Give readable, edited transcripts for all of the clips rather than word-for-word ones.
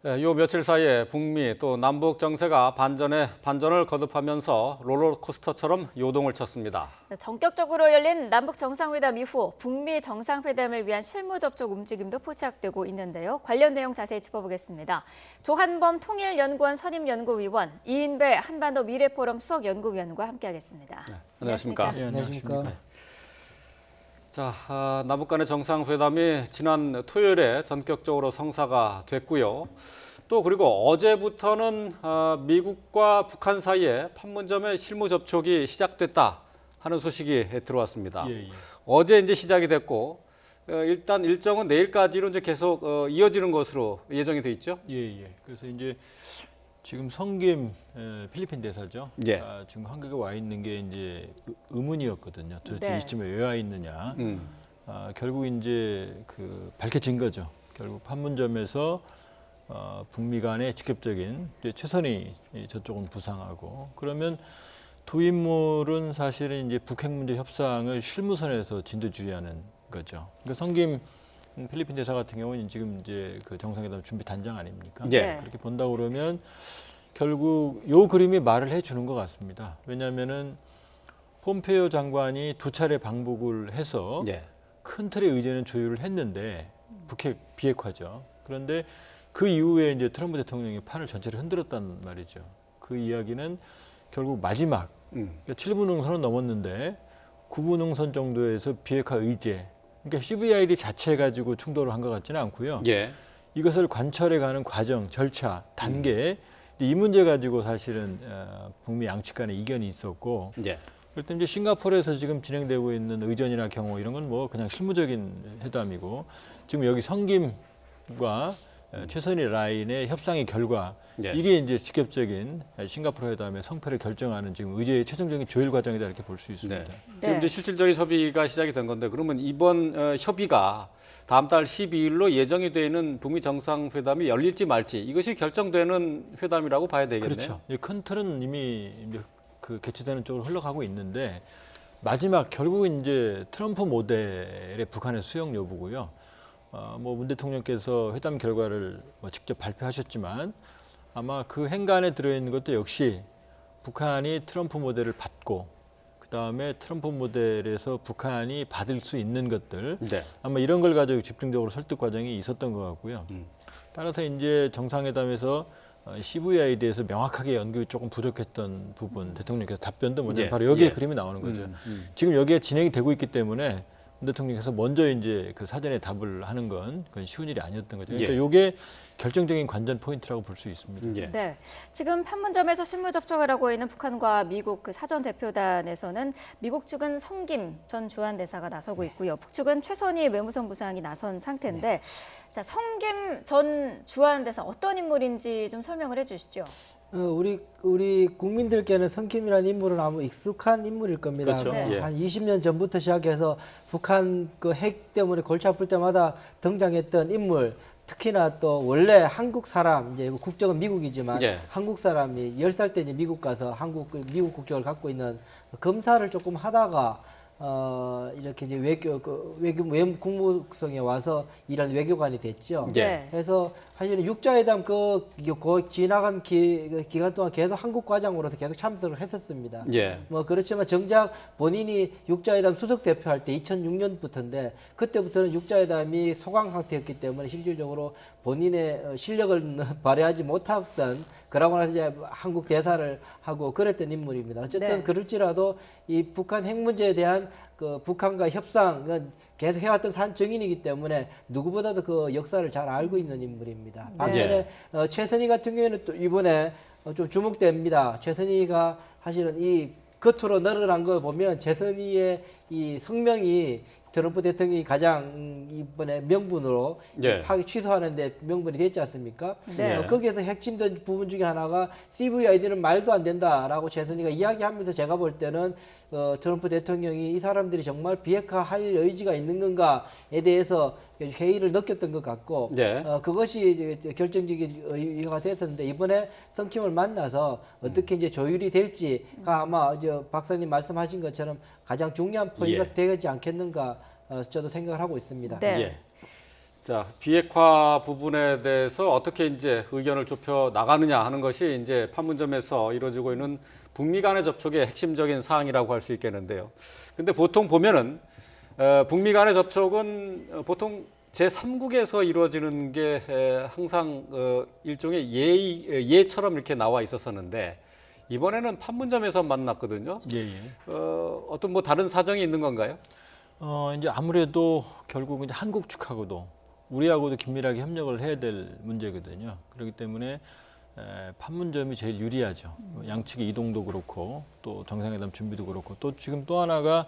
네, 요 며칠 사이에 북미 또 남북 정세가 반전을 거듭하면서 롤러코스터처럼 요동을 쳤습니다. 전격적으로 열린 남북 정상회담 이후 북미 정상회담을 위한 실무 접촉 움직임도 포착되고 있는데요. 관련 내용 자세히 짚어보겠습니다. 조한범 통일연구원 선임연구위원, 이인배 한반도 미래포럼 수석연구위원과 함께하겠습니다. 네, 안녕하십니까? 네, 안녕하십니까? 자, 남북 간의 정상회담이 지난 토요일에 전격적으로 성사가 됐고요. 또 그리고 어제부터는 미국과 북한 사이에 판문점의 실무 접촉이 시작됐다 하는 소식이 들어왔습니다. 예. 어제 이제 시작이 됐고 일단 일정은 내일까지로 이제 계속 이어지는 것으로 예정이 돼 있죠. 예. 그래서 이제 지금 성김 필리핀 대사죠. 예. 지금 한국에 와 있는 게 이제 의문이었거든요. 도대체 네. 이쯤에 왜 와 있느냐. 결국 이제 밝혀진 거죠. 결국 판문점에서 북미 간의 직접적인 최선희 저쪽은 부상하고, 그러면 두 인물은 사실은 이제 북핵 문제 협상을 실무선에서 진두지휘하는 거죠. 그러니까 성김 필리핀 대사 같은 경우는 지금 이제 그 정상회담 준비 단장 아닙니까? 예. 그렇게 본다 그러면 결국 요 그림이 말을 해주는 것 같습니다. 왜냐하면은 폼페이오 장관이 두 차례 방북을 해서 예. 큰 틀의 의제는 조율을 했는데 북핵 비핵화죠. 그런데 그 이후에 이제 트럼프 대통령이 판을 전체를 흔들었단 말이죠. 그 이야기는 결국 마지막 그러니까 7분 능선은 넘었는데 9분 능선 정도에서 비핵화 의제, 그러니까 CVID 자체 가지고 충돌을 한 것 같지는 않고요. 예. 이것을 관철해가는 과정, 절차, 단계, 이 문제 가지고 사실은 북미 양측 간에 이견이 있었고, 예. 그럴 때 이제 싱가포르에서 지금 진행되고 있는 의전이나 경호 이런 건 뭐 그냥 실무적인 회담이고, 지금 여기 성김과 최선희 라인의 협상의 결과, 예. 이게 이제 직접적인 싱가포르 회담의 성패를 결정하는 지금 의제의 최종적인 조율 과정이다 이렇게 볼 수 있습니다. 네. 지금 이제 실질적인 협의가 시작이 된 건데, 그러면 이번 협의가 다음 달 12일로 예정이 되어 있는 북미 정상회담이 열릴지 말지, 이것이 결정되는 회담이라고 봐야 되겠네요. 그렇죠. 큰 틀은 이미 이제 개최되는 쪽으로 흘러가고 있는데, 마지막 결국은 이제 트럼프 모델의 북한의 수용 여부고요. 문 대통령께서 회담 결과를 직접 발표하셨지만 아마 그 행간에 들어있는 것도 역시 북한이 트럼프 모델을 받고, 그 다음에 트럼프 모델에서 북한이 받을 수 있는 것들, 네. 아마 이런 걸 가지고 집중적으로 설득 과정이 있었던 것 같고요. 따라서 이제 정상회담에서 CVI에 대해서 명확하게 언급이 조금 부족했던 부분, 대통령께서 답변도 먼저 예. 바로 여기에 예. 그림이 나오는 거죠. 지금 여기에 진행이 되고 있기 때문에 문 대통령께서 먼저 이제 그 사전에 답을 하는 건 그건 쉬운 일이 아니었던 거죠. 그러니까 예. 이게 결정적인 관전 포인트라고 볼 수 있습니다. 예. 네, 지금 판문점에서 실무 접촉을 하고 있는 북한과 미국 그 사전 대표단에서는 미국 측은 성김 전 주한 대사가 나서고 있고요. 북측은 최선희 외무성 부상이 나선 상태인데, 자, 성김 전 주한 대사 어떤 인물인지 좀 설명을 해주시죠. 우리 국민들께는 성김이라는 인물은 아무 익숙한 인물일 겁니다. 그렇죠. 네. 한 20년 전부터 시작해서 북한 그 핵 때문에 골치 아플 때마다 등장했던 인물. 특히나 또 원래 한국 사람, 이제 국적은 미국이지만 예. 한국 사람이 10살 때 이제 미국 가서 미국 국적을 갖고 있는 검사를 조금 하다가 이렇게 이제 외무 국무성에 와서 일하는 외교관이 됐죠. 예. 그래서 사실은 육자회담 지나간 기간 동안 계속 한국 과장으로서 계속 참석을 했었습니다. 예. 그렇지만 정작 본인이 육자회담 수석 대표할 때 2006년부터인데 그때부터는 육자회담이 소강 상태였기 때문에 실질적으로 본인의 실력을 발휘하지 못했던, 그러고 나서 이제 한국 대사를 하고 그랬던 인물입니다. 어쨌든 네. 그럴지라도 이 북한 핵 문제에 대한 그 북한과 협상은 계속 해왔던 산 증인이기 때문에 누구보다도 그 역사를 잘 알고 있는 인물입니다. 반면에 최선희 같은 경우에는 또 이번에 좀 주목됩니다. 최선희가 사실은 이 겉으로 늘어난 거 보면 최선희의 이 성명이 트럼프 대통령이 가장 이번에 명분으로 예. 취소하는데 명분이 됐지 않습니까? 네. 거기에서 핵심된 부분 중에 하나가 CVID는 말도 안 된다라고 최선희가 이야기하면서 제가 볼 때는 트럼프 대통령이 이 사람들이 정말 비핵화할 의지가 있는 건가에 대해서 회의를 느꼈던 것 같고, 네. 그것이 이제 결정적인 의의가 됐었는데, 이번에 성킴을 만나서 어떻게 이제 조율이 될지가 아마 박사님 말씀하신 것처럼 가장 중요한 포인트가 예. 되지 않겠는가 저도 생각을 하고 있습니다. 네. 예. 자, 비핵화 부분에 대해서 어떻게 이제 의견을 좁혀 나가느냐 하는 것이 이제 판문점에서 이루어지고 있는 북미 간의 접촉의 핵심적인 사항이라고 할 수 있겠는데요. 근데 보통 보면은 북미 간의 접촉은 보통 제3국에서 이루어지는 게 항상 일종의 예처럼 이렇게 나와 있었었는데 이번에는 판문점에서 만났거든요. 예, 예. 어떤 뭐 다른 사정이 있는 건가요? 이제 아무래도 결국 이제 한국 측하고도 우리하고도 긴밀하게 협력을 해야 될 문제거든요. 그렇기 때문에 판문점이 제일 유리하죠. 양측의 이동도 그렇고 또 정상회담 준비도 그렇고 또 지금 또 하나가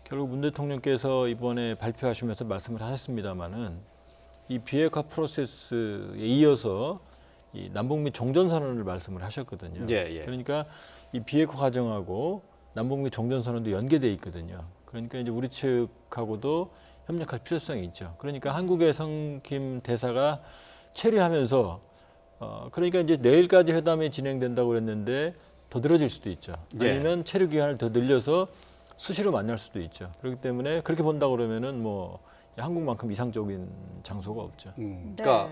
결국 문 대통령께서 이번에 발표하시면서 말씀을 하셨습니다마는 이 비핵화 프로세스에 이어서 이 남북미 종전선언을 말씀을 하셨거든요. 예, 예. 그러니까 이 비핵화 과정하고 남북미 종전선언도 연계돼 있거든요. 그러니까 이제 우리 측하고도 협력할 필요성이 있죠. 그러니까 한국의 성김 대사가 체류하면서 그러니까 이제 내일까지 회담이 진행된다고 그랬는데 더 늘어질 수도 있죠. 예. 아니면 체류 기간을 더 늘려서 수시로 만날 수도 있죠. 그렇기 때문에 그렇게 본다 그러면은 뭐 한국만큼 이상적인 장소가 없죠. 그러니까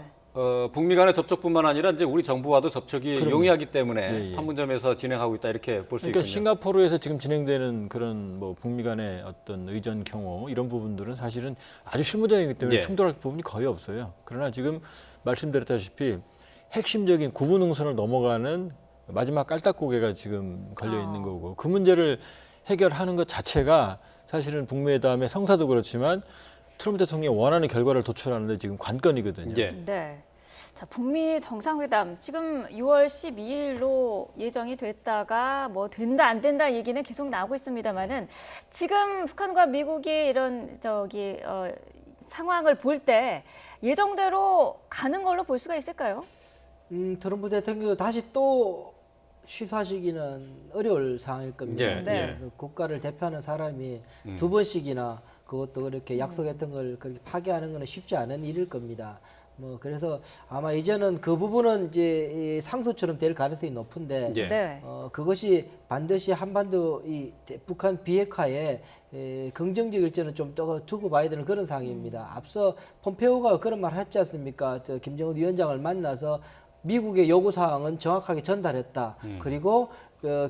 북미 간의 접촉뿐만 아니라 이제 우리 정부와도 접촉이 그럼요. 용이하기 때문에 예, 예. 판문점에서 진행하고 있다 이렇게 볼 수 그러니까 있군요. 싱가포르에서 지금 진행되는 그런 뭐 북미 간의 어떤 의전 경호 이런 부분들은 사실은 아주 실무적이기 때문에 예. 충돌할 부분이 거의 없어요. 그러나 지금 말씀드렸다시피 핵심적인 구분응선을 넘어가는 마지막 깔딱고개가 지금 걸려 있는 거고 그 문제를 해결하는 것 자체가 사실은 북미회담의 성사도 그렇지만 트럼프 대통령이 원하는 결과를 도출하는 데 지금 관건이거든요. 예. 네. 자, 북미 정상회담 지금 6월 12일로 예정이 됐다가 뭐 된다 안 된다 얘기는 계속 나오고 있습니다만은 지금 북한과 미국이 이런 상황을 볼 때 예정대로 가는 걸로 볼 수가 있을까요? 트럼프 대통령도 다시 또 취소하시기는 어려울 상황일 겁니다. 예, 네. 국가를 대표하는 사람이 두 번씩이나 그것도 그렇게 약속했던 걸 그렇게 파기하는 것은 쉽지 않은 일일 겁니다. 뭐 그래서 아마 이제는 그 부분은 이제 상수처럼 될 가능성이 높은데 예. 네. 그것이 반드시 한반도 이 북한 비핵화에 긍정적 일정을 좀 더 두고 봐야 되는 그런 상황입니다. 앞서 폼페오가 그런 말 했지 않습니까? 김정은 위원장을 만나서 미국의 요구 사항은 정확하게 전달했다. 그리고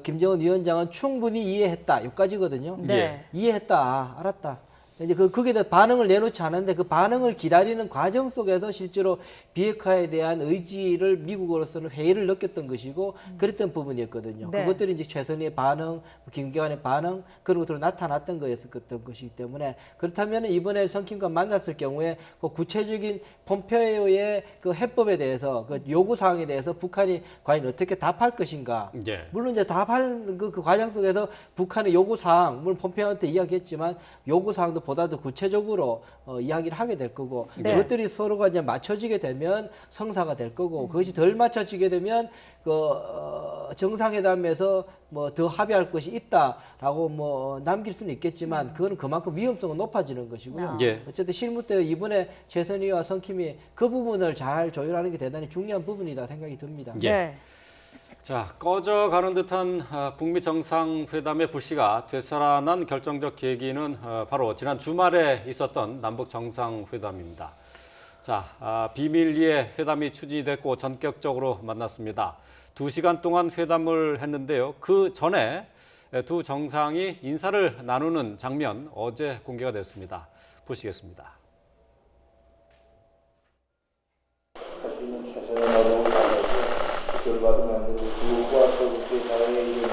김정은 위원장은 충분히 이해했다. 여기까지거든요. 네. 이해했다. 알았다. 이제 거기에 대해 반응을 내놓지 않았는데 그 반응을 기다리는 과정 속에서 실제로 비핵화에 대한 의지를 미국으로서는 회의를 느꼈던 것이고 그랬던 부분이었거든요. 네. 그것들이 이제 최선의 반응, 김기환의 반응 그런 것들로 나타났던 거였었던 것이기 때문에 그렇다면 이번에 성킴과 만났을 경우에 그 구체적인 폼페이오의 그 해법에 대해서 그 요구 사항에 대해서 북한이 과연 어떻게 답할 것인가. 예. 물론 이제 답하는 그 과정 속에서 북한의 요구 사항, 물론 폼페이오한테 이야기했지만 요구 사항도 보다 더 구체적으로 이야기를 하게 될 거고 네. 그것들이 서로가 이제 맞춰지게 되면 성사가 될 거고 그것이 덜 맞춰지게 되면 정상회담에서 뭐 더 합의할 것이 있다라고 뭐 남길 수는 있겠지만 그거는 그만큼 위험성은 높아지는 것이고요. 예. 어쨌든 실무 때 이번에 최선희와 성킴이 그 부분을 잘 조율하는 게 대단히 중요한 부분이다 생각이 듭니다. 예. 네. 자, 꺼져가는 듯한 북미 정상회담의 불씨가 되살아난 결정적 계기는 바로 지난 주말에 있었던 남북 정상회담입니다. 자, 비밀리에 회담이 추진이 됐고 전격적으로 만났습니다. 2시간 동안 회담을 했는데요. 그 전에 두 정상이 인사를 나누는 장면 어제 공개가 됐습니다. 보시겠습니다. 할 수 있는 최선의 노력을 다해서 결과도 만들고 중국과 서북의 사회의 이런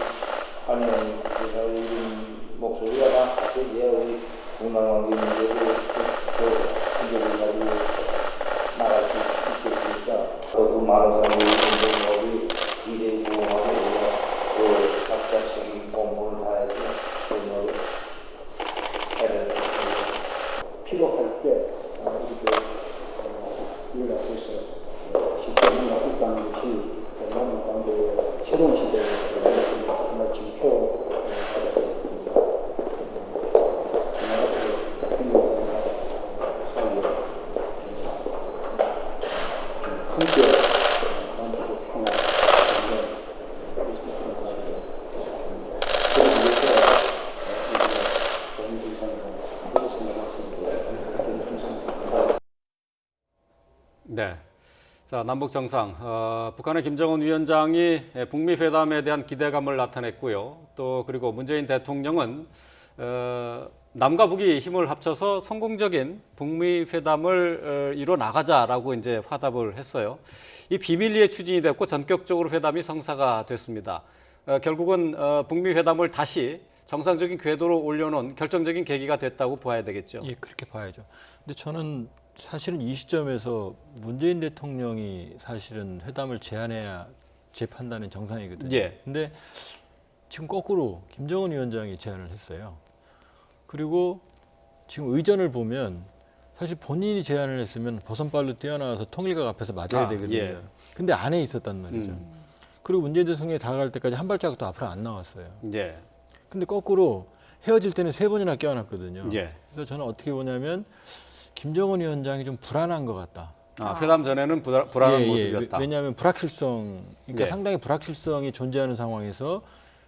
한인 사회의 이런 목소리가 다 같이 우리 동남아계 문제도 더 힘을 가지고 나갈 수 있겠으니까 또 그 많은 사람들이 우리 미래에 부응하고 또 각자 책임 공부를 다해서 그 노력 해야 됩니다. 필요할 때 이렇게 일어나고 있어요. 시점이 있다는 것이 남북 관계의 새로운 시대를 정말 지표 함께 만들고 평화 자, 남북 정상, 북한의 김정은 위원장이 북미 회담에 대한 기대감을 나타냈고요. 또 그리고 문재인 대통령은 남과 북이 힘을 합쳐서 성공적인 북미 회담을 이뤄 나가자라고 이제 화답을 했어요. 이 비밀리에 추진이 됐고 전격적으로 회담이 성사가 됐습니다. 결국은 북미 회담을 다시 정상적인 궤도로 올려놓은 결정적인 계기가 됐다고 봐야 되겠죠. 예, 그렇게 봐야죠. 근데 저는 사실은 이 시점에서 문재인 대통령이 사실은 회담을 제안해야 제 판단은 정상이거든요. 예. 근데 지금 거꾸로 김정은 위원장이 제안을 했어요. 그리고 지금 의전을 보면 사실 본인이 제안을 했으면 보선발로 뛰어나와서 통일각 앞에서 맞아야 되거든요. 예. 근데 안에 있었단 말이죠. 그리고 문재인 대통령이 다가갈 때까지 한 발자국도 앞으로 안 나왔어요. 예. 근데 거꾸로 헤어질 때는 3번이나 껴안았거든요. 예. 그래서 저는 어떻게 보냐면 김정은 위원장이 좀 불안한 것 같다. 회담 전에는 불안한 예, 예. 모습이었다. 왜냐하면 불확실성, 그러니까 예. 상당히 불확실성이 존재하는 상황에서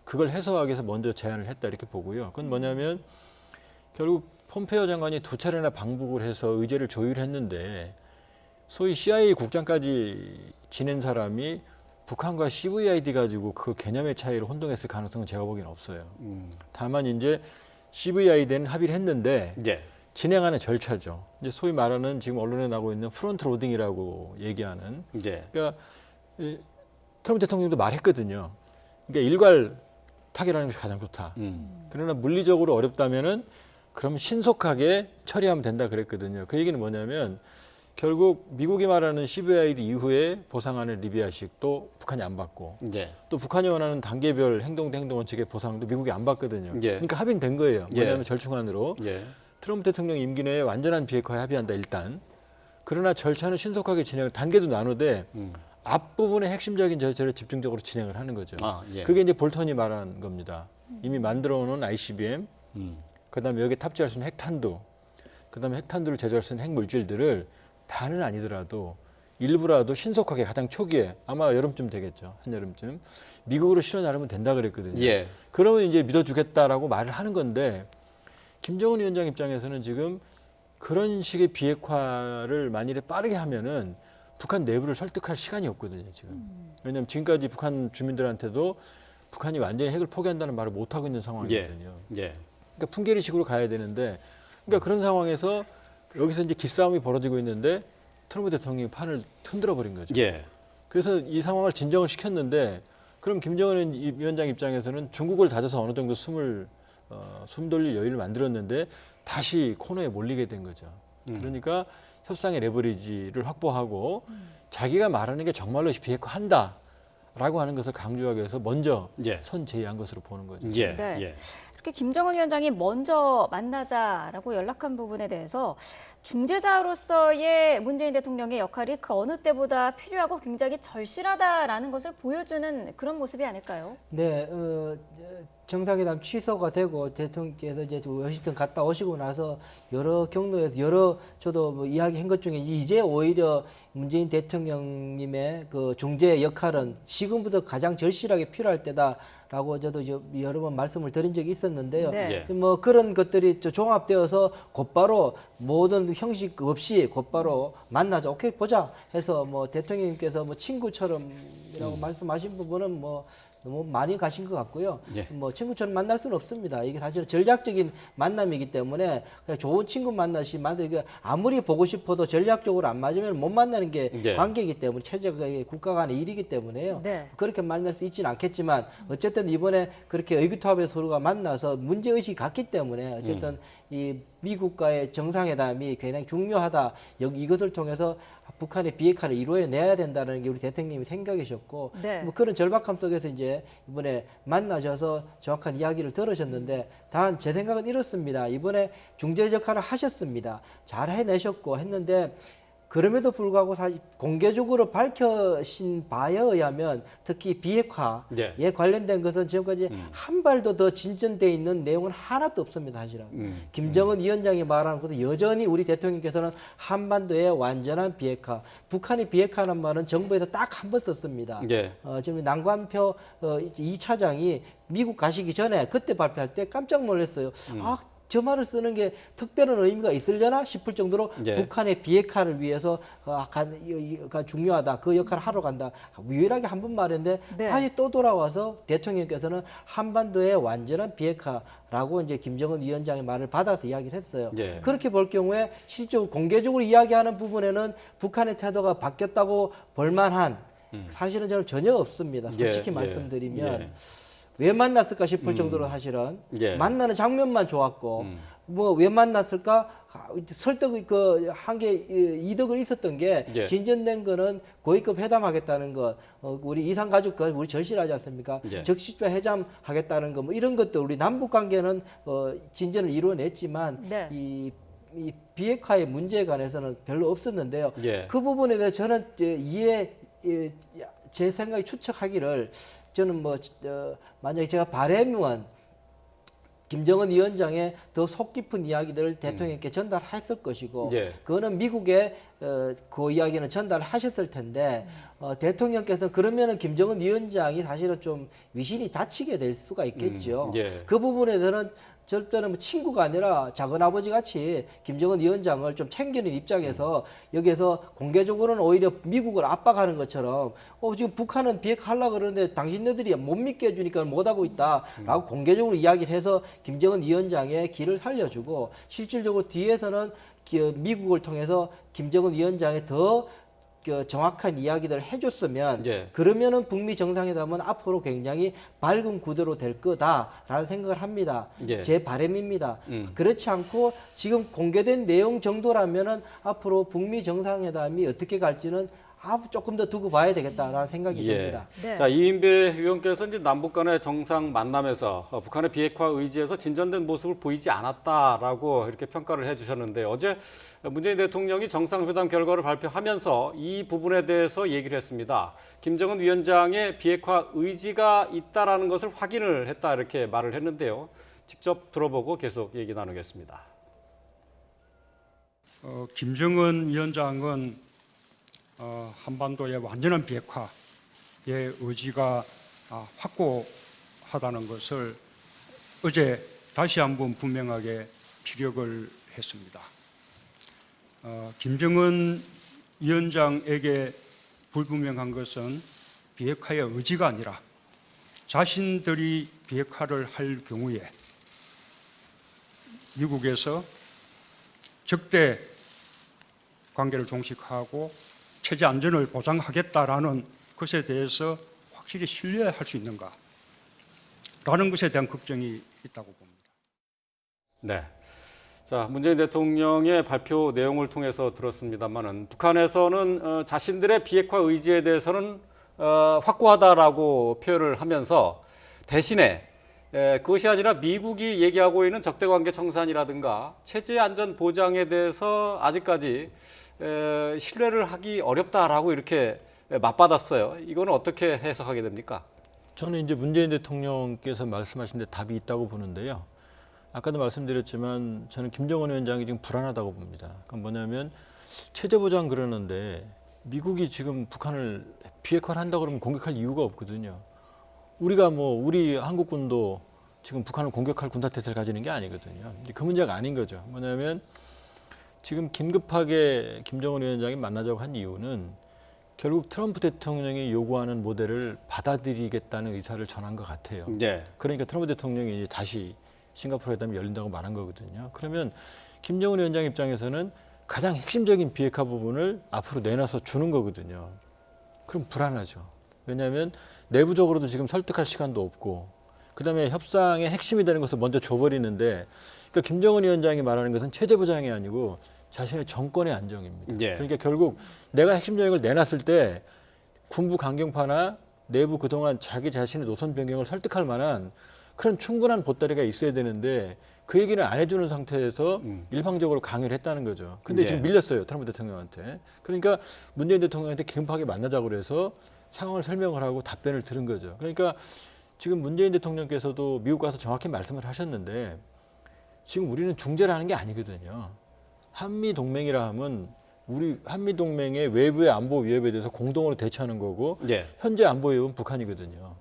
그걸 해소하기 위해서 먼저 제안을 했다 이렇게 보고요. 그건 뭐냐면 결국 폼페이오 장관이 2차례나 방북을 해서 의제를 조율했는데 소위 CIA 국장까지 지낸 사람이 북한과 CVID 가지고 그 개념의 차이를 혼동했을 가능성은 제가 보기엔 없어요. 다만 이제 CVID는 합의를 했는데 예. 진행하는 절차죠. 이제 소위 말하는 지금 언론에 나오고 있는 프론트 로딩이라고 얘기하는. 예. 그러니까 트럼프 대통령도 말했거든요. 그러니까 일괄 타결하는 것이 가장 좋다. 그러나 물리적으로 어렵다면은 그럼 신속하게 처리하면 된다 그랬거든요. 그 얘기는 뭐냐면 결국 미국이 말하는 CVID 이후에 보상하는 리비아식도 북한이 안 받고 예. 또 북한이 원하는 단계별 행동 대행동 원칙의 보상도 미국이 안 받거든요. 예. 그러니까 합의는 된 거예요. 뭐냐면 예. 절충안으로. 예. 트럼프 대통령 임기 내에 완전한 비핵화에 합의한다 일단. 그러나 절차는 신속하게 진행을 단계도 나누되 앞부분의 핵심적인 절차를 집중적으로 진행을 하는 거죠. 예. 그게 이제 볼턴이 말한 겁니다. 이미 만들어 놓은 ICBM, 그다음에 여기에 탑재할 수 있는 핵탄두, 그다음에 핵탄두를 제조할 수 있는 핵물질들을 다는 아니더라도 일부라도 신속하게 가장 초기에 아마 여름쯤 되겠죠. 한여름쯤 미국으로 실어 나르면 된다 그랬거든요. 예. 그러면 이제 믿어주겠다라고 말을 하는 건데 김정은 위원장 입장에서는 지금 그런 식의 비핵화를 만일에 빠르게 하면은 북한 내부를 설득할 시간이 없거든요. 지금. 왜냐하면 지금까지 북한 주민들한테도 북한이 완전히 핵을 포기한다는 말을 못 하고 있는 상황이거든요. 예. 그러니까 풍계리식으로 가야 되는데, 그러니까 그런 상황에서 여기서 이제 기싸움이 벌어지고 있는데 트럼프 대통령이 판을 흔들어 버린 거죠. 예. 그래서 이 상황을 진정을 시켰는데, 그럼 김정은 위원장 입장에서는 중국을 다져서 어느 정도 숨 돌릴 여유를 만들었는데 다시 코너에 몰리게 된 거죠. 그러니까 협상의 레버리지를 확보하고 자기가 말하는 게 정말로 비핵화한다라고 하는 것을 강조하기 위해서 먼저 예. 선 제의한 것으로 보는 거죠. 예. 네. 예. 이렇게 김정은 위원장이 먼저 만나자라고 연락한 부분에 대해서 중재자로서의 문재인 대통령의 역할이 그 어느 때보다 필요하고 굉장히 절실하다라는 것을 보여주는 그런 모습이 아닐까요? 네, 정상회담 취소가 되고 대통령께서 이제 워싱턴 갔다 오시고 나서 여러 경로에서 저도 뭐 이야기한 것 중에 이제 오히려 문재인 대통령님의 그 중재 역할은 지금부터 가장 절실하게 필요할 때다라고 저도 여러 번 말씀을 드린 적이 있었는데요. 네. 예. 뭐 그런 것들이 종합되어서 곧바로 모든 형식 없이 곧바로 만나자, 오케이 보자 해서 뭐 대통령님께서 뭐 친구처럼이라고 말씀하신 부분은 뭐 너무 많이 가신 것 같고요. 예. 뭐 친구처럼 만날 수는 없습니다. 이게 사실 전략적인 만남이기 때문에 그냥 좋은 친구 이게 아무리 보고 싶어도 전략적으로 안 맞으면 못 만나는 게 예. 관계이기 때문에 체제가 국가 간의 일이기 때문에요. 네. 그렇게 만날 수 있지는 않겠지만 어쨌든 이번에 그렇게 의기투합의 서로가 만나서 문제의식이 같기 때문에 어쨌든 이 미국과의 정상회담이 굉장히 중요하다. 이것을 통해서 북한의 비핵화를 이루어내야 된다는 게 우리 대통령님의 생각이셨고 네. 뭐 그런 절박함 속에서 이제 이번에 만나셔서 정확한 이야기를 들으셨는데 단 제 생각은 이렇습니다. 이번에 중재 역할을 하셨습니다. 잘 해내셨고 했는데 그럼에도 불구하고 사실 공개적으로 밝혀진 바에 의하면 특히 비핵화에 예. 관련된 것은 지금까지 한 발도 더 진전돼 있는 내용은 하나도 없습니다. 사실은. 김정은 위원장이 말하는 것도 여전히 우리 대통령께서는 한반도의 완전한 비핵화, 북한이 비핵화라는 말은 정부에서 딱 한 번 썼습니다. 예. 지금 난관표 2차장이 미국 가시기 전에 그때 발표할 때 깜짝 놀랐어요. 저 말을 쓰는 게 특별한 의미가 있으려나 싶을 정도로 예. 북한의 비핵화를 위해서 중요하다. 그 역할을 하러 간다. 유일하게 한 번 말했는데 네. 다시 또 돌아와서 대통령께서는 한반도의 완전한 비핵화라고 이제 김정은 위원장의 말을 받아서 이야기를 했어요. 예. 그렇게 볼 경우에 실제로 공개적으로 이야기하는 부분에는 북한의 태도가 바뀌었다고 볼만한 사실은 저는 전혀 없습니다. 솔직히 예, 말씀드리면 예. 왜 만났을까 싶을 정도로 사실은 예. 만나는 장면만 좋았고 뭐 왜 만났을까 설득 한게 이득을 있었던 게 예. 진전된 거는 고위급 회담하겠다는 것, 우리 이산 가족 우리 절실하지 않습니까? 예. 적시자 회담하겠다는 거 뭐 이런 것들 우리 남북 관계는 진전을 이루어냈지만 네. 이 비핵화의 문제에 관해서는 별로 없었는데요. 예. 그 부분에 대해서 저는 제 생각에 추측하기를 저는 만약에 제가 바라면 김정은 위원장의 더 속 깊은 이야기들을 대통령께 전달했을 것이고 예. 그거는 미국에 그 이야기는 전달하셨을 텐데 대통령께서 그러면은 김정은 위원장이 사실은 좀 위신이 다치게 될 수가 있겠죠. 예. 그 부분에 대해서는 절대는 뭐 친구가 아니라 작은아버지 같이 김정은 위원장을 좀 챙기는 입장에서 여기에서 공개적으로는 오히려 미국을 압박하는 것처럼 지금 북한은 비핵화하려고 그러는데 당신네들이 못 믿게 해주니까 못하고 있다라고 공개적으로 이야기를 해서 김정은 위원장의 길을 살려주고 실질적으로 뒤에서는 미국을 통해서 김정은 위원장의 더 정확한 이야기들을 해줬으면 예. 그러면은 북미 정상회담은 앞으로 굉장히 밝은 구도로 될 거다라는 생각을 합니다. 예. 제 바람입니다. 그렇지 않고 지금 공개된 내용 정도라면은 앞으로 북미 정상회담이 어떻게 갈지는 조금 더 두고 봐야 되겠다라는 생각이 예. 듭니다. 네. 자, 이인배 의원께서 이제 남북 간의 정상 만남에서 북한의 비핵화 의지에서 진전된 모습을 보이지 않았다라고 이렇게 평가를 해주셨는데 어제 문재인 대통령이 정상회담 결과를 발표하면서 이 부분에 대해서 얘기를 했습니다. 김정은 위원장의 비핵화 의지가 있다라는 것을 확인을 했다 이렇게 말을 했는데요. 직접 들어보고 계속 얘기 나누겠습니다. 김정은 위원장은 한반도의 완전한 비핵화의 의지가 확고하다는 것을 어제 다시 한번 분명하게 피력을 했습니다. 김정은 위원장에게 불분명한 것은 비핵화의 의지가 아니라 자신들이 비핵화를 할 경우에 미국에서 적대 관계를 종식하고 체제 안전을 보장하겠다라는 것에 대해서 확실히 신뢰할 수 있는가? 라는 것에 대한 걱정이 있다고 봅니다. 네. 자, 문재인 대통령의 발표 내용을 통해서 들었습니다만은 북한에서는 자신들의 비핵화 의지에 대해서는 확고하다라고 표현을 하면서 대신에 그것이 아니라 미국이 얘기하고 있는 적대관계 청산이라든가 체제 안전 보장에 대해서 아직까지 신뢰를 하기 어렵다라고 이렇게 맞받았어요. 이거는 어떻게 해석하게 됩니까? 저는 이제 문재인 대통령께서 말씀하신 데 답이 있다고 보는데요. 아까도 말씀드렸지만 저는 김정은 위원장이 지금 불안하다고 봅니다. 그건 뭐냐면 체제 보장 그러는데 미국이 지금 북한을 비핵화를 한다고 그러면 공격할 이유가 없거든요. 우리가 우리 한국군도 지금 북한을 공격할 군사태세를 가지는 게 아니거든요. 그 문제가 아닌 거죠. 뭐냐면 지금 긴급하게 김정은 위원장이 만나자고 한 이유는 결국 트럼프 대통령이 요구하는 모델을 받아들이겠다는 의사를 전한 것 같아요. 네. 그러니까 트럼프 대통령이 이제 다시 싱가포르 회담이 열린다고 말한 거거든요. 그러면 김정은 위원장 입장에서는 가장 핵심적인 비핵화 부분을 앞으로 내놔서 주는 거거든요. 그럼 불안하죠. 왜냐하면 내부적으로도 지금 설득할 시간도 없고 그다음에 협상의 핵심이 되는 것을 먼저 줘버리는데 그러니까 김정은 위원장이 말하는 것은 체제 보장이 아니고 자신의 정권의 안정입니다. 예. 그러니까 결국 내가 핵심적인 걸 내놨을 때 군부 강경파나 내부 그동안 자기 자신의 노선 변경을 설득할 만한 그런 충분한 보따리가 있어야 되는데 그 얘기를 안 해주는 상태에서 일방적으로 강요를 했다는 거죠. 근데 예. 지금 밀렸어요. 트럼프 대통령한테. 그러니까 문재인 대통령한테 긴급하게 만나자고 그래서 상황을 설명을 하고 답변을 들은 거죠. 그러니까 지금 문재인 대통령께서도 미국 가서 정확히 말씀을 하셨는데 지금 우리는 중재를 하는 게 아니거든요. 한미동맹이라 하면 우리 한미동맹의 외부의 안보 위협에 대해서 공동으로 대처하는 거고 예. 현재 안보 위협은 북한이거든요.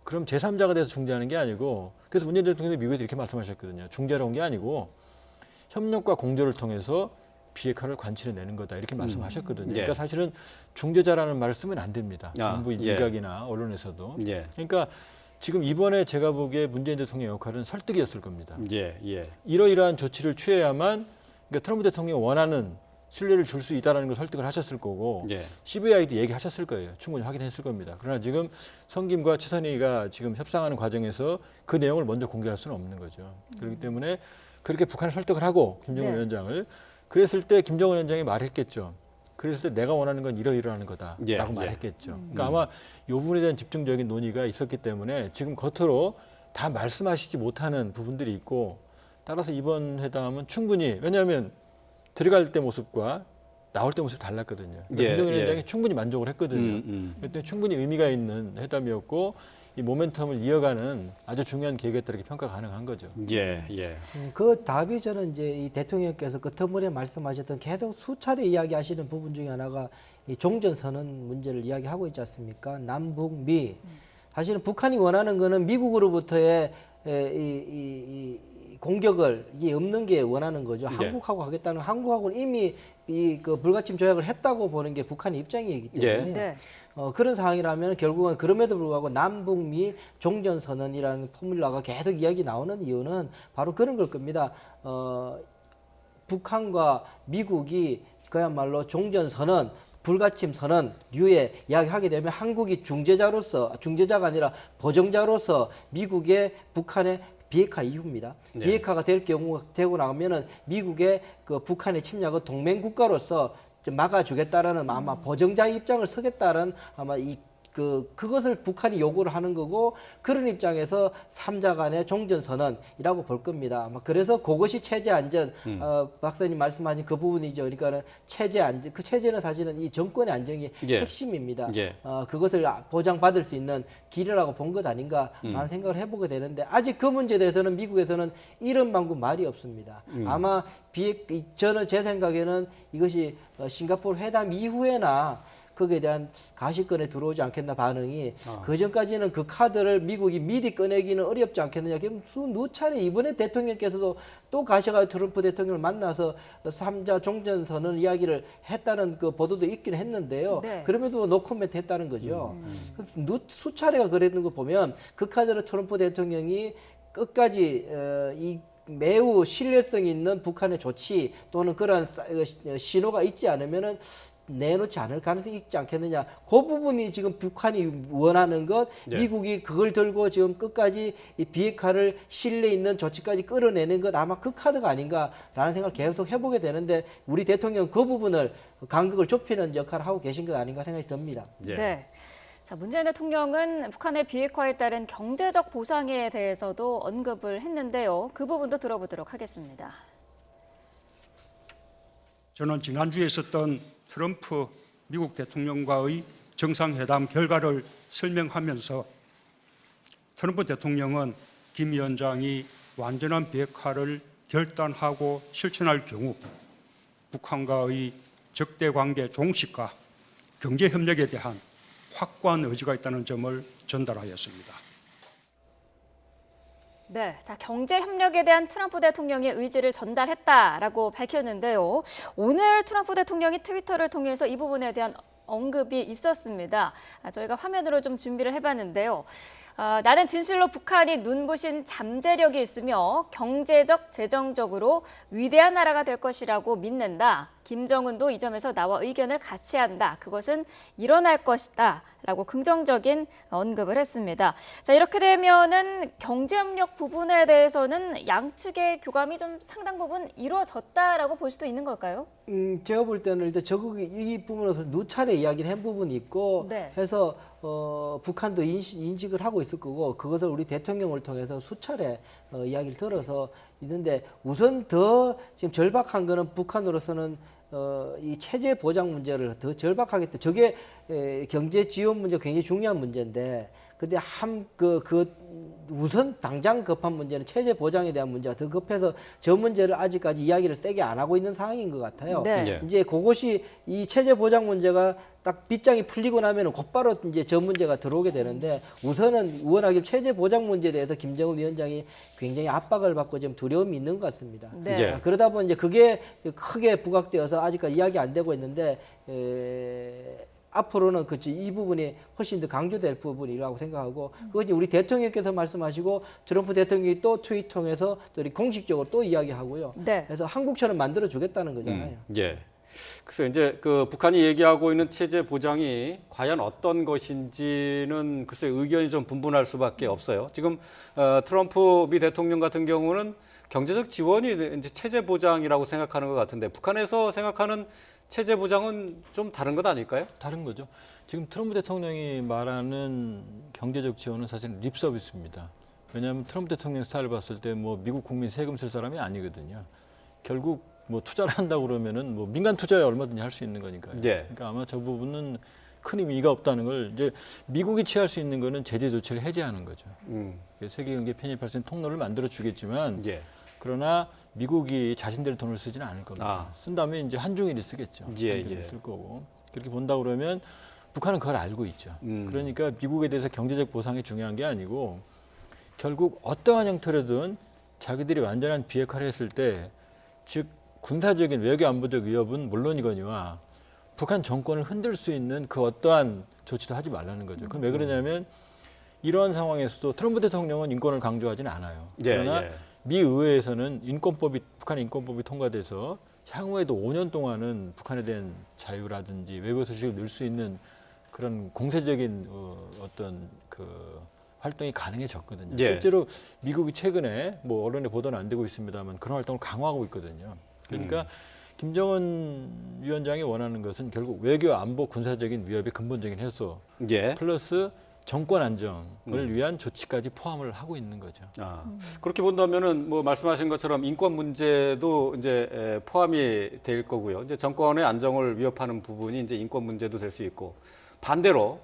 그럼 제3자가 돼서 중재하는 게 아니고 그래서 문재인 대통령이 미국에서 이렇게 말씀하셨거든요. 중재로 온 게 아니고 협력과 공조를 통해서 비핵화를 관철해내는 거다 이렇게 말씀하셨거든요. 예. 그러니까 사실은 중재자라는 말을 쓰면 안 됩니다. 아, 정부 예. 일각이나 언론에서도. 예. 그러니까 지금 이번에 제가 보기에 문재인 대통령 역할은 설득이었을 겁니다. 예. 예. 이러이러한 조치를 취해야만 그러니까 트럼프 대통령이 원하는 신뢰를 줄 수 있다는 걸 설득을 하셨을 거고 예. CVI도 얘기하셨을 거예요. 충분히 확인했을 겁니다. 그러나 지금 성김과 최선희가 지금 협상하는 과정에서 그 내용을 먼저 공개할 수는 없는 거죠. 그렇기 때문에 그렇게 북한을 설득을 하고 김정은 네. 위원장을 그랬을 때 김정은 위원장이 말했겠죠. 그랬을 때 내가 원하는 건 이러이러하는 거다라고 예, 예. 말했겠죠. 그러니까 아마 이 부분에 대한 집중적인 논의가 있었기 때문에 지금 겉으로 다 말씀하시지 못하는 부분들이 있고 따라서 이번 회담은 충분히 왜냐하면 들어갈 때 모습과 나올 때 모습이 달랐거든요. 그러니까 예, 김정은 예. 위원장이 충분히 만족을 했거든요. 그렇기 때문에 충분히 의미가 있는 회담이었고 이 모멘텀을 이어가는 아주 중요한 계획이었다 이렇게 평가 가능한 거죠. 예. 예. 그 답이 저는 이제 이 대통령께서 그 터무니에 말씀하셨던 계속 수차례 이야기하시는 부분 중에 하나가 이 종전선언 문제를 이야기하고 있지 않습니까? 남북미 사실은 북한이 원하는 거는 미국으로부터의 이 공격을 이게 없는 게 원하는 거죠. 네. 한국하고 하겠다는 한국하고는 이미 이 그 불가침 조약을 했다고 보는 게 북한의 입장이기 때문에 예. 네. 그런 상황이라면 결국은 그럼에도 불구하고 남북미 종전선언이라는 포뮬라가 계속 이야기 나오는 이유는 바로 그런 걸 겁니다. 북한과 미국이 그야말로 종전선언 불가침 선언류에 이야기하게 되면 한국이 중재자가 아니라 보정자로서 미국의 북한의 비핵화 이유입니다. 네. 비핵화가 될 경우 되고 나오면은 미국의 그 북한의 침략을 동맹 국가로서 좀 막아주겠다라는 아마 보정자 입장을 서겠다는 아마 그것을 북한이 요구를 하는 거고 그런 입장에서 3자 간의 종전선언이라고 볼 겁니다. 아마 그래서 그것이 체제 안전, 박사님 말씀하신 그 부분이죠. 그러니까는 체제 안전, 그 체제는 사실은 이 정권의 안정이 예. 핵심입니다. 예. 그것을 보장받을 수 있는 길이라고 본 것 아닌가라는 생각을 해보게 되는데 아직 그 문제에 대해서는 미국에서는 이런 방구 말이 없습니다. 아마 저는 제 생각에는 이것이 싱가포르 회담 이후에나 거기에 대한 가시권에 들어오지 않겠나 반응이 그 전까지는 그 카드를 미국이 미리 꺼내기는 어렵지 않겠느냐. 수차례 이번에 대통령께서도 또 가셔가 트럼프 대통령을 만나서 3자 종전선언 이야기를 했다는 그 보도도 있긴 했는데요. 네. 그럼에도 노코멘트 했다는 거죠. 수차례가 그랬는 거 보면 그 카드를 트럼프 대통령이 끝까지 이 매우 신뢰성 있는 북한의 조치 또는 그런 신호가 있지 않으면은 내놓지 않을 가능성이 있지 않겠느냐. 그 부분이 지금 북한이 원하는 것, 네. 미국이 그걸 들고 지금 끝까지 이 비핵화를 신뢰 있는 조치까지 끌어내는 것 아마 그 카드가 아닌가라는 생각을 계속 해보게 되는데 우리 대통령 그 부분을 간극을 좁히는 역할을 하고 계신 것 아닌가 생각이 듭니다. 예. 네. 자, 문재인 대통령은 북한의 비핵화에 따른 경제적 보상에 대해서도 언급을 했는데요. 그 부분도 들어보도록 하겠습니다. 저는 지난주에 있었던 트럼프 미국 대통령과의 정상회담 결과를 설명하면서 트럼프 대통령은 김 위원장이 완전한 비핵화를 결단하고 실천할 경우 북한과의 적대관계 종식과 경제협력에 대한 확고한 의지가 있다는 점을 전달하였습니다. 네, 자, 경제 협력에 대한 트럼프 대통령의 의지를 전달했다라고 밝혔는데요. 오늘 트럼프 대통령이 트위터를 통해서 이 부분에 대한 언급이 있었습니다. 저희가 화면으로 좀 준비를 해봤는데요. 나는 진실로 북한이 눈부신 잠재력이 있으며 경제적, 재정적으로 위대한 나라가 될 것이라고 믿는다. 김정은도 이 점에서 나와 의견을 같이 한다. 그것은 일어날 것이다. 라고 긍정적인 언급을 했습니다. 자, 이렇게 되면은 경제협력 부분에 대해서는 양측의 교감이 좀 상당 부분 이루어졌다라고 볼 수도 있는 걸까요? 제가 볼 때는 일단 이 부분에서 누차례 이야기를 한 부분이 있고 네. 해서 북한도 인식을 하고 있을 거고 그것을 우리 대통령을 통해서 수차례 이야기를 들어서 있는데 우선 더 지금 절박한 거는 북한으로서는 이 체제 보장 문제를 더 절박하겠다. 저게 경제 지원 문제 굉장히 중요한 문제인데 근데 우선 당장 급한 문제는 체제 보장에 대한 문제가 더 급해서 저 문제를 아직까지 이야기를 세게 안 하고 있는 상황인 것 같아요. 네. 예. 이제 그것이 이 체제 보장 문제가 딱 빗장이 풀리고 나면은 곧바로 이제 저 문제가 들어오게 되는데 우선은 워낙에 체제 보장 문제에 대해서 김정은 위원장이 굉장히 압박을 받고 좀 두려움이 있는 것 같습니다. 네. 예. 그러다 보니 이제 그게 크게 부각되어서 아직까지 이야기 안 되고 있는데 앞으로는 이 부분이 훨씬 더 강조될 부분이라고 생각하고 그것이 우리 대통령께서 말씀하시고 트럼프 대통령이 또 트윗 통해서 또 우리 공식적으로 또 이야기하고요. 네. 그래서 한국처럼 만들어 주겠다는 거잖아요. 예. 그래서 이제 그 북한이 얘기하고 있는 체제 보장이 과연 어떤 것인지는 글쎄 의견이 좀 분분할 수밖에 없어요. 지금 트럼프 미 대통령 같은 경우는 경제적 지원이 이제 체제 보장이라고 생각하는 것 같은데 북한에서 생각하는 체제 보장은 좀 다른 것 아닐까요? 다른 거죠. 지금 트럼프 대통령이 말하는 경제적 지원은 사실 립 서비스입니다. 왜냐하면 트럼프 대통령 스타일을 봤을 때 뭐 미국 국민 세금 쓸 사람이 아니거든요. 결국 뭐 투자를 한다고 그러면은 뭐 민간 투자에 얼마든지 할 수 있는 거니까요. 예. 그러니까 아마 저 부분은 큰 의미가 없다는 걸 이제 미국이 취할 수 있는 거는 제재 조치를 해제하는 거죠. 세계 경제 편입할 수 있는 통로를 만들어 주겠지만 예. 그러나 미국이 자신들의 돈을 쓰지는 않을 겁니다. 쓴다면 이제 한중일이 쓰겠죠. 예, 한중일이 예. 쓸 거고 그렇게 본다 그러면 북한은 그걸 알고 있죠. 그러니까 미국에 대해서 경제적 보상이 중요한 게 아니고 결국 어떠한 형태로든 자기들이 완전한 비핵화를 했을 때 즉 군사적인 외교 안보적 위협은 물론이거니와 북한 정권을 흔들 수 있는 그 어떠한 조치도 하지 말라는 거죠. 그럼 왜 그러냐면 이러한 상황에서도 트럼프 대통령은 인권을 강조하지는 않아요. 예, 그러나 예. 미 의회에서는 북한 인권법이 통과돼서 향후에도 5년 동안은 북한에 대한 자유라든지 외교 소식을 늘 수 있는 그런 공세적인 어떤 그 활동이 가능해졌거든요. 예. 실제로 미국이 최근에 뭐 언론에 보도는 안 되고 있습니다만 그런 활동을 강화하고 있거든요. 그러니까 김정은 위원장이 원하는 것은 결국 외교 안보 군사적인 위협의 근본적인 해소 예. 플러스 정권 안정을 위한 조치까지 포함을 하고 있는 거죠. 그렇게 본다면은 뭐 말씀하신 것처럼 인권 문제도 이제 포함이 될 거고요. 이제 정권의 안정을 위협하는 부분이 이제 인권 문제도 될 수 있고 반대로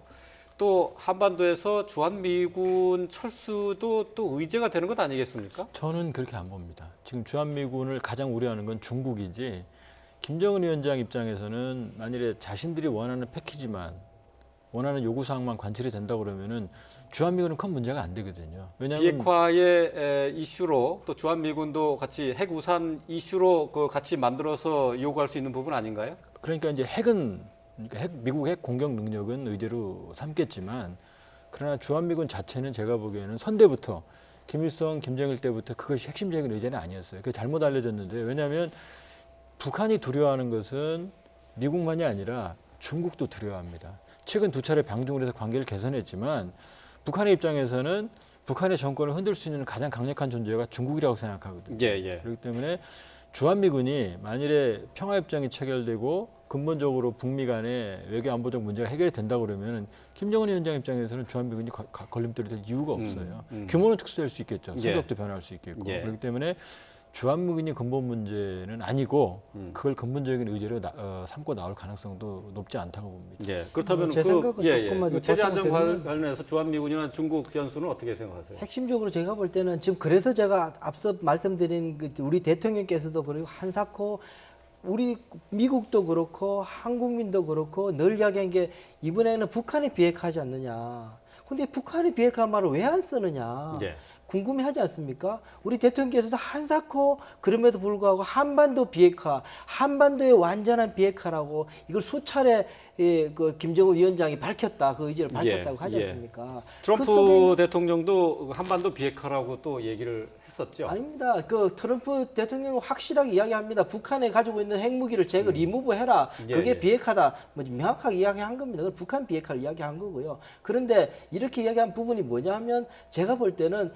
또 한반도에서 주한미군 철수도 또 의제가 되는 것 아니겠습니까? 저는 그렇게 안 봅니다. 지금 주한미군을 가장 우려하는 건 중국이지 김정은 위원장 입장에서는 만일에 자신들이 원하는 패키지만 원하는 요구사항만 관철이 된다고 그러면은 주한미군은 큰 문제가 안 되거든요. 왜냐하면 비핵화의 이슈로 또 주한미군도 같이 핵우산 이슈로 그 같이 만들어서 요구할 수 있는 부분 아닌가요? 그러니까 이제 미국 핵 공격 능력은 의제로 삼겠지만 그러나 주한미군 자체는 제가 보기에는 선대부터 김일성, 김정일 때부터 그것이 핵심적인 의제는 아니었어요. 그게 잘못 알려졌는데 왜냐하면 북한이 두려워하는 것은 미국만이 아니라 중국도 두려워합니다. 최근 2차례 방중을 해서 관계를 개선했지만 북한의 입장에서는 북한의 정권을 흔들 수 있는 가장 강력한 존재가 중국이라고 생각하거든요. 예. 그렇기 때문에 주한미군이 만일에 평화협정이 체결되고 근본적으로 북미 간의 외교 안보적 문제가 해결이 된다고 그러면 김정은 위원장 입장에서는 주한미군이 걸림돌이 될 이유가 없어요. 규모는 특수될 수 있겠죠. 성격도 변할 수 있겠고. 예. 그렇기 때문에 주한미군이 근본 문제는 아니고 그걸 근본적인 의제로 삼고 나올 가능성도 높지 않다고 봅니다. 예. 그렇다면 제 생각은 조금만 더 체제 안정 보충드리면 관련해서 주한미군이나 중국 변수는 어떻게 생각하세요? 핵심적으로 제가 볼 때는 지금 그래서 제가 앞서 말씀드린 우리 대통령께서도 그리고 한사코 우리 미국도 그렇고 한국민도 그렇고 늘 이야기한 게 이번에는 북한이 비핵화하지 않느냐. 근데 북한이 비핵화 말을 왜 안 쓰느냐. 예. 궁금해하지 않습니까? 우리 대통령께서도 한사코 그럼에도 불구하고 한반도 비핵화, 한반도의 완전한 비핵화라고 이걸 수차례 그 김정은 위원장이 밝혔다, 그 의지를 밝혔다고 하지 않습니까? 트럼프 그 속에 대통령도 한반도 비핵화라고 또 얘기를 했었죠. 아닙니다. 그 트럼프 대통령은 확실하게 이야기합니다. 북한에 가지고 있는 핵무기를 제거 리무브해라. 그게 비핵화다. 뭐 명확하게 이야기한 겁니다. 그건 북한 비핵화를 이야기한 거고요. 그런데 이렇게 이야기한 부분이 뭐냐면 제가 볼 때는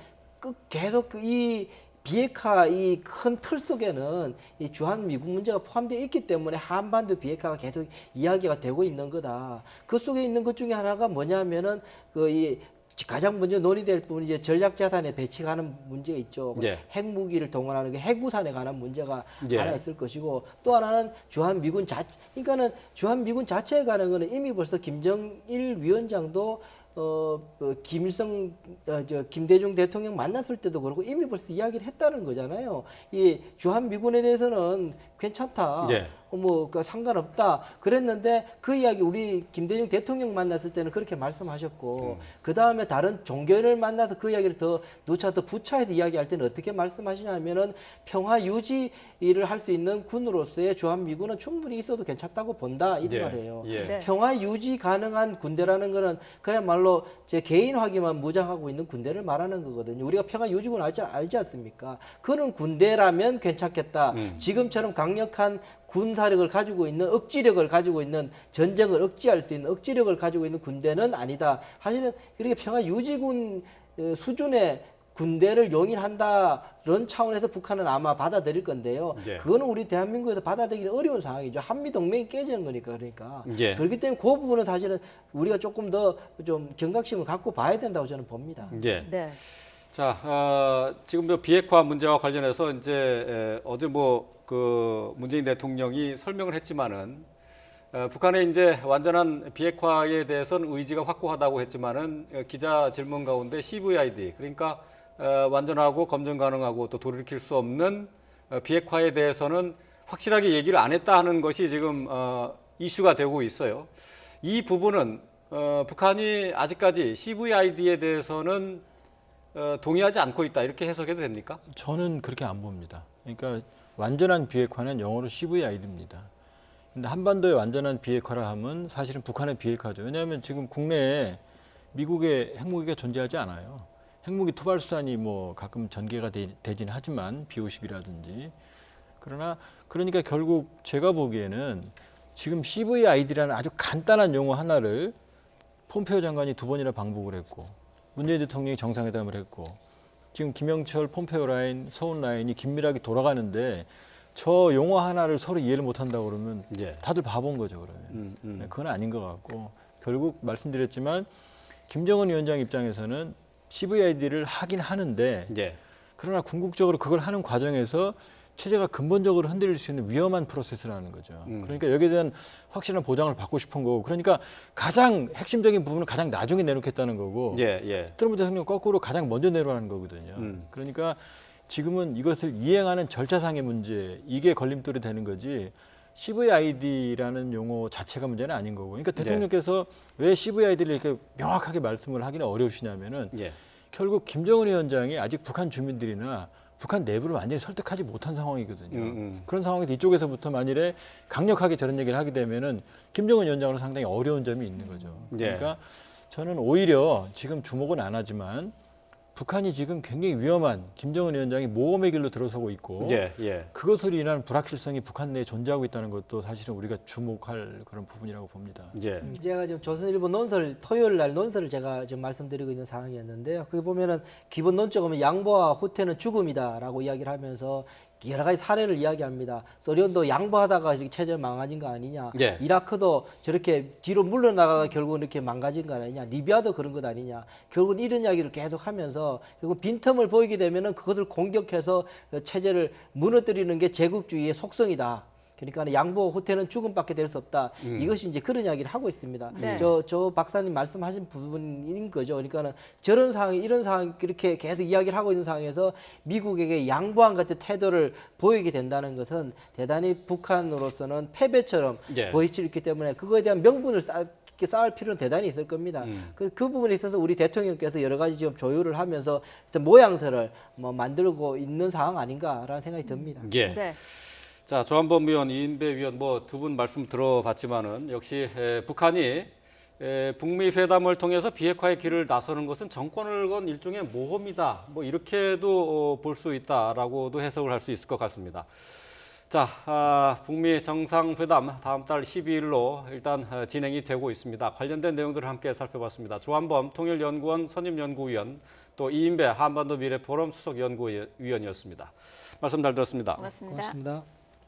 계속 이 비핵화 이 큰 틀 속에는 이 주한미국 문제가 포함되어 있기 때문에 한반도 비핵화가 계속 이야기가 되고 있는 거다. 그 속에 있는 것 중에 하나가 뭐냐면은 이 가장 먼저 논의될 부분이 이제 전략자산에 배치하는 문제가 있죠. 예. 핵무기를 동원하는 게 핵우산에 관한 문제가 예. 하나 있을 것이고 또 하나는 주한미군 자체, 그러니까는 주한미군 자체에 관한 거는 이미 벌써 김정일 위원장도 김대중 대통령 만났을 때도 그렇고 이미 벌써 이야기를 했다는 거잖아요. 이 주한미군에 대해서는 괜찮다. 예. 그 상관없다 그랬는데 그 이야기 우리 김대중 대통령 만났을 때는 그렇게 말씀하셨고 그 다음에 다른 종교를 만나서 그 이야기를 더 누차 더 부차해서 이야기할 때는 어떻게 말씀하시냐면은 평화 유지를 할 수 있는 군으로서의 주한미군은 충분히 있어도 괜찮다고 본다 이런 예. 말이에요. 예. 네. 평화 유지 가능한 군대라는 거는 그야말로 제 개인화기만 무장하고 있는 군대를 말하는 거거든요. 우리가 평화 유지군 알지 않습니까? 그런 군대라면 괜찮겠다. 지금처럼 강력한 군사력을 가지고 있는 억지력을 가지고 있는 전쟁을 억지할 수 있는 억지력을 가지고 있는 군대는 아니다. 사실은 이렇게 평화 유지군 수준의 군대를 용인한다는 차원에서 북한은 아마 받아들일 건데요. 예. 그거는 우리 대한민국에서 받아들이기는 어려운 상황이죠. 한미 동맹이 깨지는 거니까 그러니까. 예. 그렇기 때문에 그 부분은 사실은 우리가 조금 더 좀 경각심을 갖고 봐야 된다고 저는 봅니다. 예. 네. 자, 지금 비핵화 문제와 관련해서 이제 어제 그 문재인 대통령이 설명을 했지만은 북한의 이제 완전한 비핵화에 대해서는 의지가 확고하다고 했지만은 기자 질문 가운데 CVID 그러니까 완전하고 검증 가능하고 또 돌이킬 수 없는 비핵화에 대해서는 확실하게 얘기를 안 했다 하는 것이 지금 이슈가 되고 있어요. 이 부분은 북한이 아직까지 CVID에 대해서는 동의하지 않고 있다 이렇게 해석해도 됩니까? 저는 그렇게 안 봅니다. 그러니까 완전한 비핵화는 영어로 CVID입니다. 근데 한반도의 완전한 비핵화라 하면 사실은 북한의 비핵화죠. 왜냐하면 지금 국내에 미국의 핵무기가 존재하지 않아요. 핵무기 투발 수단이 뭐 가끔 전개가 되긴 하지만 B-50이라든지 그러니까 결국 제가 보기에는 지금 CVID라는 아주 간단한 용어 하나를 폼페이오 장관이 2번이나 방북을 했고 문재인 대통령이 정상회담을 했고 지금 김영철 폼페이오 라인, 서훈 라인이 긴밀하게 돌아가는데 저 용어 하나를 서로 이해를 못한다고 그러면 예. 다들 바본 거죠 그러면. 네, 그건 아닌 것 같고 결국 말씀드렸지만 김정은 위원장 입장에서는 CVID를 하긴 하는데 예. 그러나 궁극적으로 그걸 하는 과정에서 체제가 근본적으로 흔들릴 수 있는 위험한 프로세스라는 거죠. 그러니까 여기에 대한 확실한 보장을 받고 싶은 거고 그러니까 가장 핵심적인 부분은 가장 나중에 내놓겠다는 거고 예. 트럼프 대통령 거꾸로 가장 먼저 내놓으라는 거거든요. 그러니까 지금은 이것을 이행하는 절차상의 문제 이게 걸림돌이 되는 거지 CVID라는 용어 자체가 문제는 아닌 거고 그러니까 대통령께서 왜 CVID를 이렇게 명확하게 말씀을 하기는 어려우시냐면은 예. 결국 김정은 위원장이 아직 북한 주민들이나 북한 내부를 완전히 설득하지 못한 상황이거든요. 그런 상황에서 이쪽에서부터 만일에 강력하게 저런 얘기를 하게 되면은 김정은 위원장으로 상당히 어려운 점이 있는 거죠. 그러니까 저는 오히려 지금 주목은 안 하지만 북한이 지금 굉장히 위험한 김정은 위원장이 모험의 길로 들어서고 있고 예. 그것으로 인한 불확실성이 북한 내에 존재하고 있다는 것도 사실은 우리가 주목할 그런 부분이라고 봅니다. 예. 제가 지금 조선일보 논설 토요일 날 논설을 제가 지금 말씀드리고 있는 상황이었는데요. 거기 보면은 기본 논점은 양보와 후퇴는 죽음이다라고 이야기를 하면서 여러 가지 사례를 이야기합니다. 소련도 양보하다가 체제 망가진 거 아니냐. 예. 이라크도 저렇게 뒤로 물러나가가 결국 이렇게 망가진 거 아니냐. 리비아도 그런 것 아니냐. 결국은 이런 이야기를 계속 하면서 결국 빈틈을 보이게 되면은 그것을 공격해서 체제를 무너뜨리는 게 제국주의의 속성이다. 그러니까 양보 후퇴는 죽음밖에 될 수 없다. 이것이 이제 그런 이야기를 하고 있습니다. 네. 저 박사님 말씀하신 부분인 거죠. 그러니까는 저런 상황, 이런 상황 이렇게 계속 이야기를 하고 있는 상황에서 미국에게 양보한 같은 태도를 보이게 된다는 것은 대단히 북한으로서는 패배처럼 예. 보일 수 있기 때문에 그거에 대한 명분을 쌓을 필요는 대단히 있을 겁니다. 그 부분에 있어서 우리 대통령께서 여러 가지 지금 조율을 하면서 모양새를 만들고 있는 상황 아닌가라는 생각이 듭니다. 예. 네. 자, 조한범 위원, 이인배 위원 두 분 말씀 들어봤지만은 역시 북한이 북미 회담을 통해서 비핵화의 길을 나서는 것은 정권을 건 일종의 모험이다. 이렇게도 볼 수 있다라고도 해석을 할 수 있을 것 같습니다. 자, 북미 정상회담 다음 달 12일로 일단 진행이 되고 있습니다. 관련된 내용들을 함께 살펴봤습니다. 조한범 통일연구원 선임연구위원 또 이인배 한반도 미래포럼 수석연구위원이었습니다. 말씀 잘 들었습니다. 고맙습니다. 고맙습니다.